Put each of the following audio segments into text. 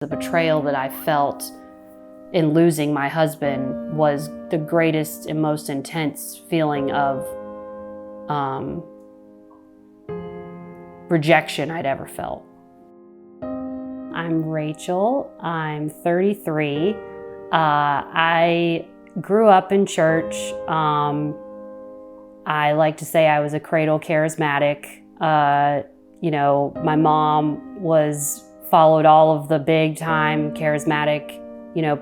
The betrayal that I felt in losing my husband was the greatest and most intense feeling of rejection I'd ever felt. I'm Rachel. I'm 33. I grew up in church. I like to say I was a cradle charismatic. My mom followed all of the big time charismatic,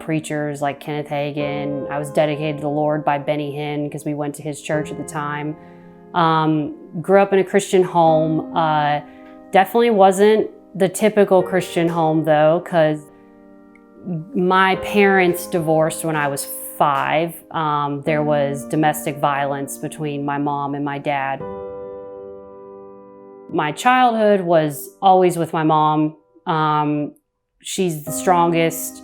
preachers like Kenneth Hagin. I was dedicated to the Lord by Benny Hinn because we went to his church at the time. Grew up in a Christian home. Definitely wasn't the typical Christian home though, because my parents divorced when I was 5. There was domestic violence between my mom and my dad. My childhood was always with my mom. She's the strongest,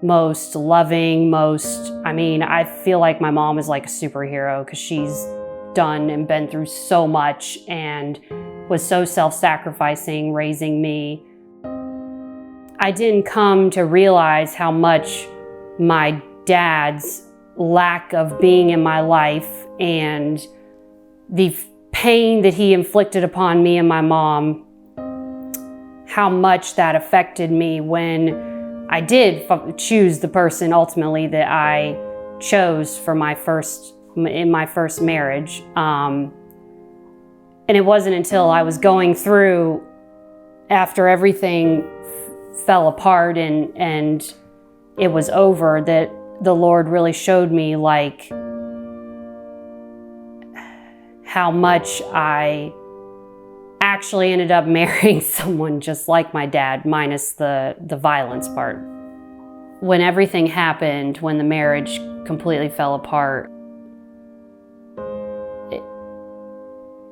most loving, I feel like my mom is like a superhero because she's done and been through so much and was so self-sacrificing raising me. I didn't come to realize how much my dad's lack of being in my life and the pain that he inflicted upon me and my mom, how much that affected me when I did choose the person ultimately that I chose for in my first marriage. And it wasn't until I was going through, after everything fell apart and it was over, that the Lord really showed me how much I actually ended up marrying someone just like my dad, minus the violence part. When everything happened, when the marriage completely fell apart,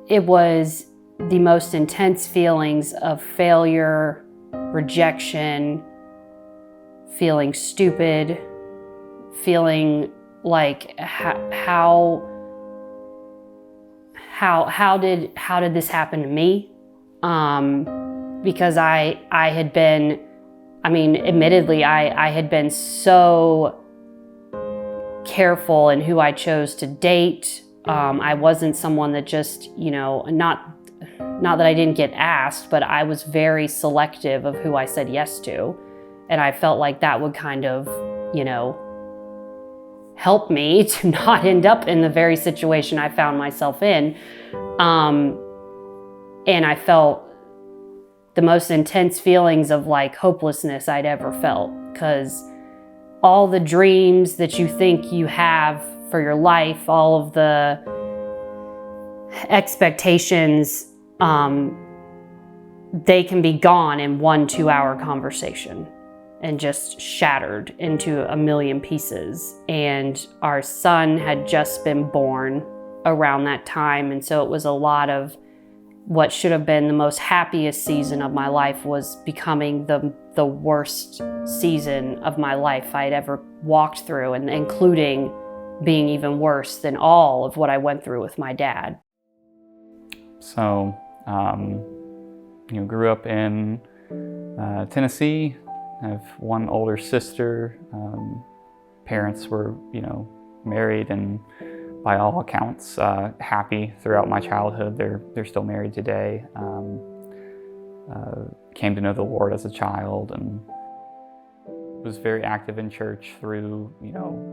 it was the most intense feelings of failure, rejection, feeling stupid, feeling like how did this happen to me? Because I had been, admittedly, I had been so careful in who I chose to date. I wasn't someone that just, not that I didn't get asked, but I was very selective of who I said yes to. And I felt like that would kind of, help me to not end up in the very situation I found myself in. And I felt the most intense feelings of hopelessness I'd ever felt, because all the dreams that you think you have for your life, all of the expectations, they can be gone in 1 2-hour conversation and just shattered into a million pieces. And our son had just been born around that time. And so it was a lot of what should have been the most happiest season of my life was becoming the worst season of my life I'd ever walked through, and including being even worse than all of what I went through with my dad. So, grew up in Tennessee. I have one older sister. Parents were, married and by all accounts happy throughout my childhood. They're still married today. Came to know the Lord as a child and was very active in church through,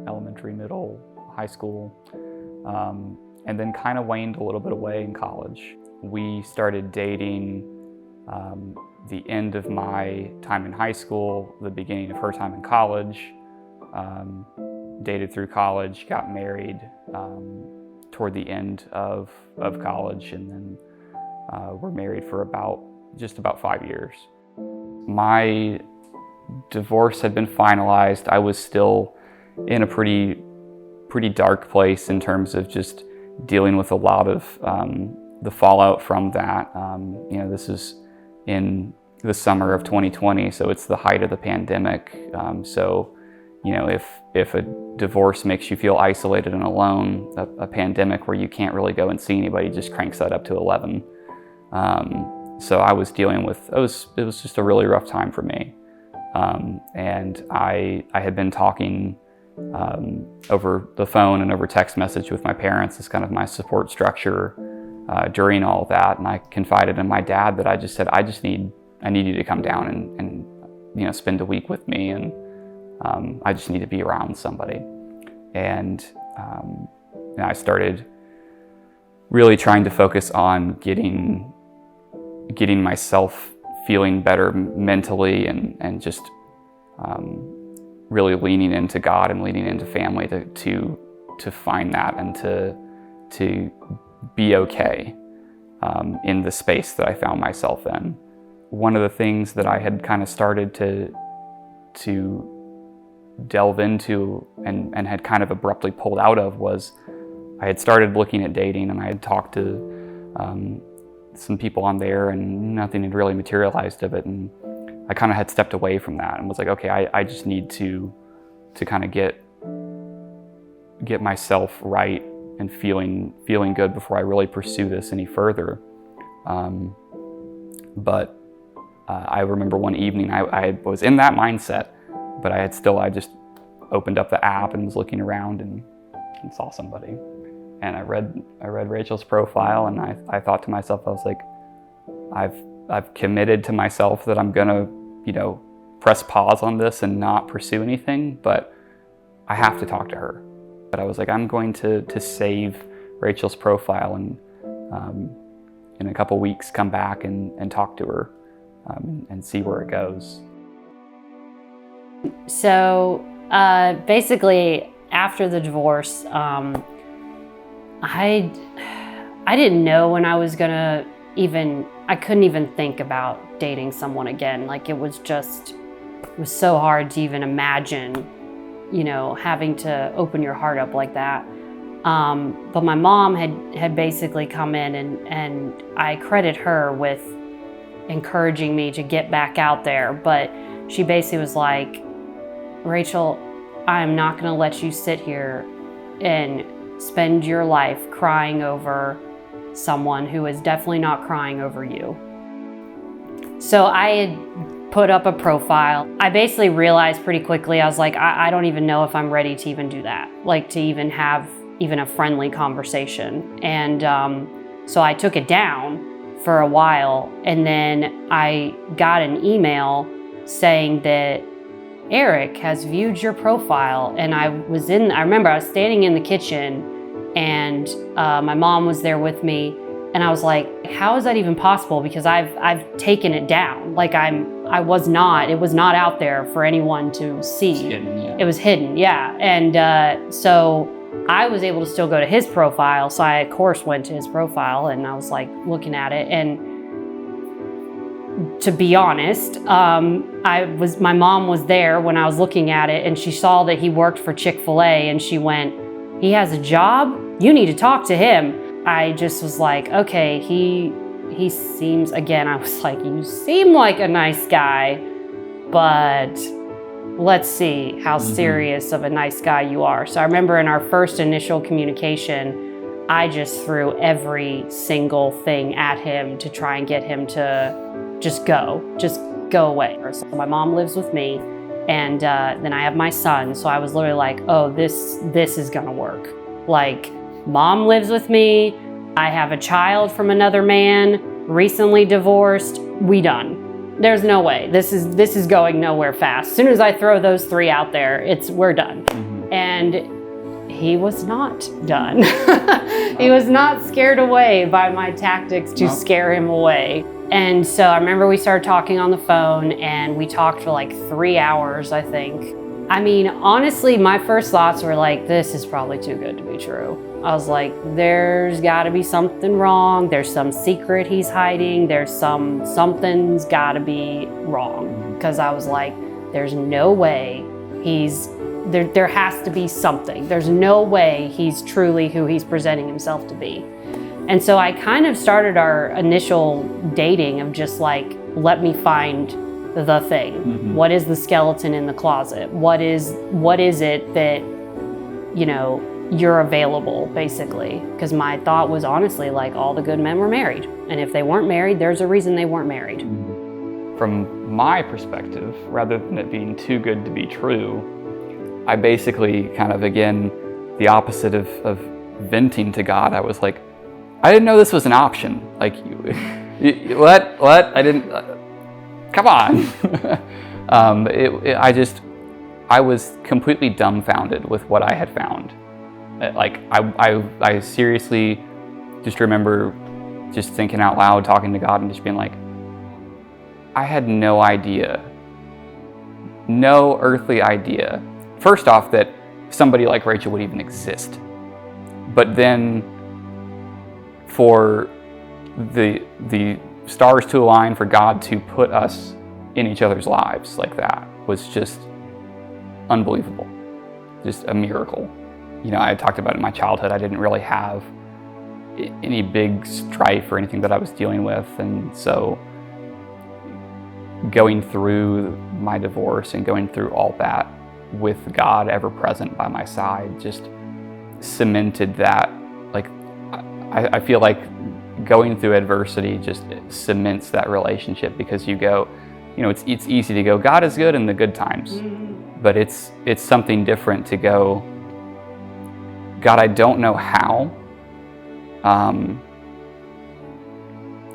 elementary, middle, high school, and then kind of waned a little bit away in college. We started dating the end of my time in high school, the beginning of her time in college, dated through college, got married toward the end of college, and then were married for just about 5 years. My divorce had been finalized. I was still in a pretty dark place in terms of just dealing with a lot of the fallout from that. This is in the summer of 2020, so it's the height of the pandemic. If a divorce makes you feel isolated and alone, a pandemic where you can't really go and see anybody just cranks that up to 11. So I was dealing with, it was just a really rough time for me. And I had been talking over the phone and over text message with my parents as kind of my support structure during all of that. And I confided in my dad that I just said, I need you to come down and spend a week with me, and I just need to be around somebody. And I started really trying to focus on getting myself feeling better mentally, and just really leaning into God and leaning into family to find that and to be okay in the space that I found myself in. One of the things that I had kind of started to delve into and had kind of abruptly pulled out of was I had started looking at dating, and I had talked to some people on there, and nothing had really materialized of it. And I kind of had stepped away from that and was like, okay, I just need to kind of get myself right and feeling good before I really pursue this any further. But I remember one evening I was in that mindset, but I just opened up the app and was looking around and saw somebody. And I read Rachel's profile, and I thought to myself, I was like, I've committed to myself that I'm gonna, press pause on this and not pursue anything, but I have to talk to her. But I was like, I'm going to save Rachel's profile and in a couple weeks come back and talk to her and see where it goes. So basically, after the divorce, I didn't know when I was gonna I couldn't even think about dating someone again. Like, it was so hard to even imagine, having to open your heart up like that. But my mom had basically come in, and I credit her with encouraging me to get back out there. But she basically was like, Rachel, I'm not gonna let you sit here and spend your life crying over someone who is definitely not crying over you. So I had put up a profile. I basically realized pretty quickly, I was like, I don't even know if I'm ready to even do that, like to even have a friendly conversation. And so I took it down for a while, and then I got an email saying that Eric has viewed your profile. And I remember I was standing in the kitchen, and my mom was there with me, and I was like, how is that even possible? Because I've taken it down. Like, it was not out there for anyone to see. It was hidden, yeah. And so I was able to still go to his profile. So I, of course, went to his profile, and I was like looking at it. And to be honest, my mom was there when I was looking at it, and she saw that he worked for Chick-fil-A, and she went, he has a job? You need to talk to him. I just was like, okay, he seems, again, I was like, you seem like a nice guy, but let's see how serious of a nice guy you are. So I remember in our first initial communication, I just threw every single thing at him to try and get him to just go away. So my mom lives with me, and then I have my son. So I was literally like, oh, this is gonna work. Like, mom lives with me, I have a child from another man, recently divorced, we done. There's no way. This is going nowhere fast. As soon as I throw those three out there, we're done. And he was not done. He was not scared away by my tactics to scare him away. And so I remember we started talking on the phone, and we talked for like 3 hours, I think. I mean, honestly, my first thoughts were like, this is probably too good to be true. I was like, there's gotta be something wrong. There's some secret he's hiding. Something's gotta be wrong. Because I was like, there's no way there has to be something. There's no way he's truly who he's presenting himself to be. And so I kind of started our initial dating of just like, let me find the thing. What is the skeleton in the closet? What is it that, you're available, basically? Because my thought was honestly like, all the good men were married. And if they weren't married, there's a reason they weren't married. From my perspective, rather than it being too good to be true, I basically kind of, again, the opposite of venting to God. I was like, I didn't know this was an option. Like, what? I didn't, come on. I was completely dumbfounded with what I had found. Like, I seriously just remember just thinking out loud, talking to God, and just being like, I had no idea, no earthly idea. First off, that somebody like Rachel would even exist. But then for the stars to align, for God to put us in each other's lives like that was just unbelievable. Just a miracle. You know, I talked about in my childhood, I didn't really have any big strife or anything that I was dealing with. And so going through my divorce and going through all that with God ever present by my side just cemented that. Like, I feel like going through adversity just cements that relationship, because you go, you know, it's easy to go, God is good in the good times, but it's something different to go, God, I don't know how,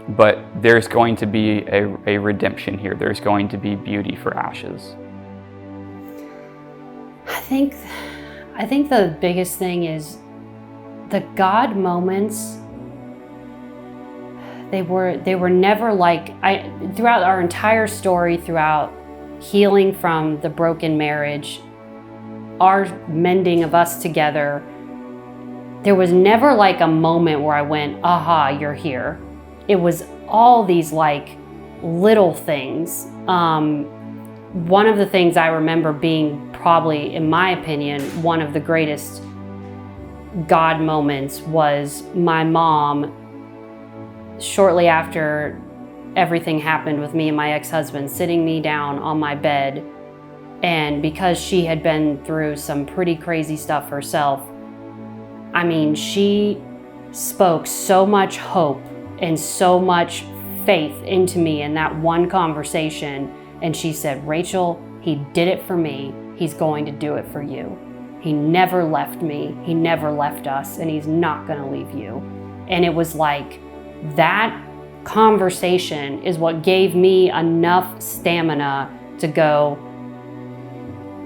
but there's going to be a redemption here. There's going to be beauty for ashes. I think the biggest thing is the God moments. They were never like, throughout our entire story, throughout healing from the broken marriage, our mending of us together, there was never like a moment where I went, aha, you're here. It was all these like little things. One of the things I remember being probably, in my opinion, one of the greatest God moments was my mom, shortly after everything happened with me and my ex-husband, sitting me down on my bed. And because she had been through some pretty crazy stuff herself, I mean, she spoke so much hope and so much faith into me in that one conversation. And she said, Rachel, he did it for me. He's going to do it for you. He never left me. He never left us, and he's not going to leave you. And it was like, that conversation is what gave me enough stamina to go,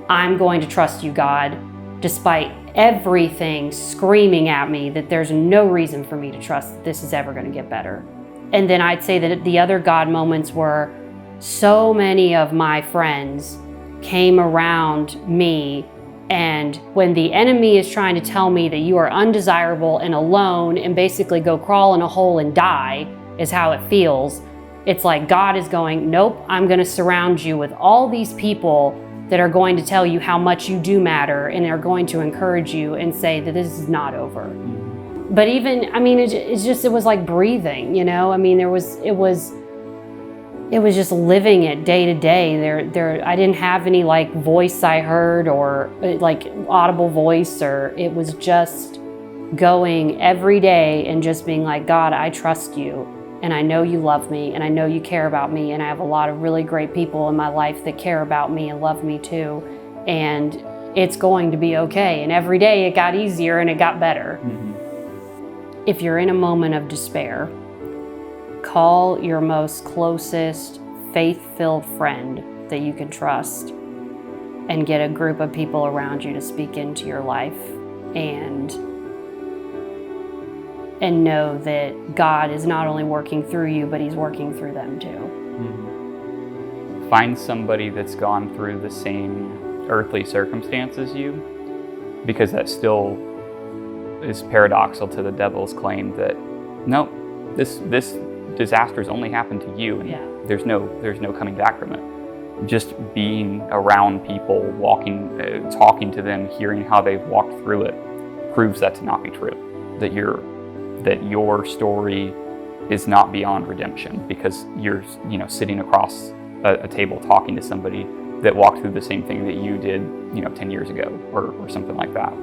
I'm going to trust you, God, despite everything screaming at me that there's no reason for me to trust that this is ever going to get better. And then I'd say that the other God moments were, so many of my friends came around me, and when the enemy is trying to tell me that you are undesirable and alone and basically go crawl in a hole and die is how it feels, it's like God is going, nope, I'm going to surround you with all these people that are going to tell you how much you do matter and are going to encourage you and say that this is not over. But even, I mean, it was like breathing, you know? I mean, it was just living it day to day. I didn't have any like voice I heard or like audible voice, or it was just going every day and just being like, God, I trust you, and I know you love me, and I know you care about me, and I have a lot of really great people in my life that care about me and love me too, and it's going to be okay. And every day it got easier and it got better. If you're in a moment of despair, call your most closest, faith-filled friend that you can trust and get a group of people around you to speak into your life, and know that God is not only working through you, but he's working through them too. Find somebody that's gone through the same earthly circumstance as you, because that still is paradoxical to the devil's claim that, no, this disasters only happened to you, and there's no coming back from it. Just being around people, walking, talking to them, hearing how they've walked through it, proves that to not be true. That your story is not beyond redemption, because you're sitting across a table talking to somebody that walked through the same thing that you did 10 years ago or something like that.